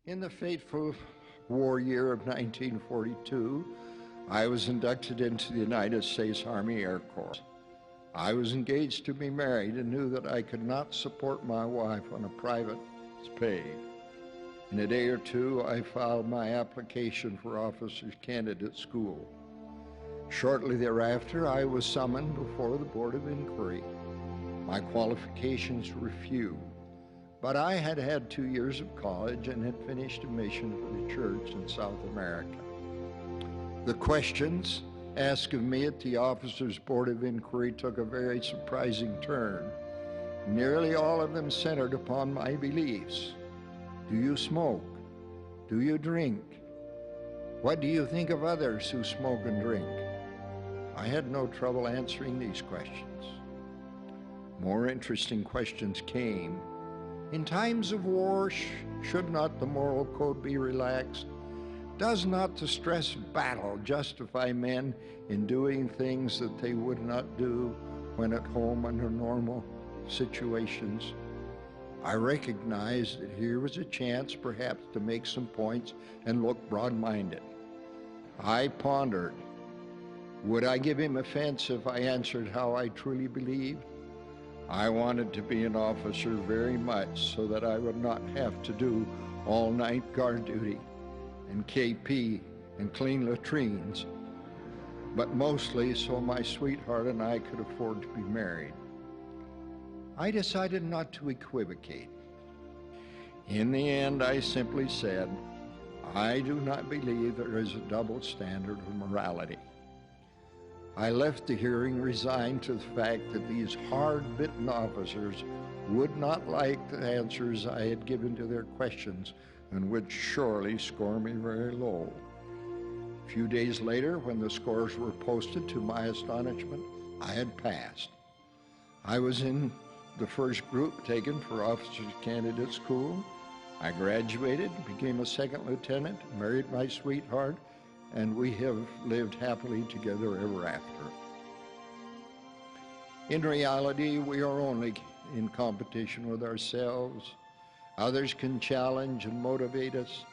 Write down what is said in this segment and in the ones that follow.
In the fateful war year of 1942, I was inducted into the United States Army Air Corps. I was engaged to be married and knew that I could not support my wife on a private pay. In a day or two, I filed my application for officer's candidate school. Shortly thereafter, I was summoned before the Board of Inquiry. My qualifications were few, but I had had 2 years of college and had finished a mission for the church in South America. The questions asked of me at the Officers' Board of Inquiry took a very surprising turn. Nearly all of them centered upon my beliefs. Do you smoke? Do you drink? What do you think of others who smoke and drink? I had no trouble answering these questions. More interesting questions came. In times of war, should not the moral code be relaxed? Does not the stress of battle justify men in doing things that they would not do when at home under normal situations? I recognized that here was a chance perhaps to make some points and look broad-minded. I pondered, would I give him offense if I answered how I truly believed? I wanted to be an officer very much so that I would not have to do all-night guard duty and KP and clean latrines, but mostly so my sweetheart and I could afford to be married. I decided not to equivocate. In the end, I simply said, I do not believe there is a double standard of morality. I left the hearing resigned to the fact that these hard-bitten officers would not like the answers I had given to their questions and would surely score me very low. A few days later, when the scores were posted, to my astonishment, I had passed. I was in the first group taken for officers candidate school. I graduated, became a second lieutenant, married my sweetheart, and we have lived happily together ever after. In reality, we are only in competition with ourselves. Others can challenge and motivate us,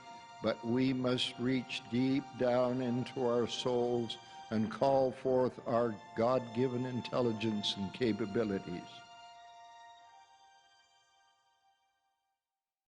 but we must reach deep down into our souls and call forth our God-given intelligence and capabilities.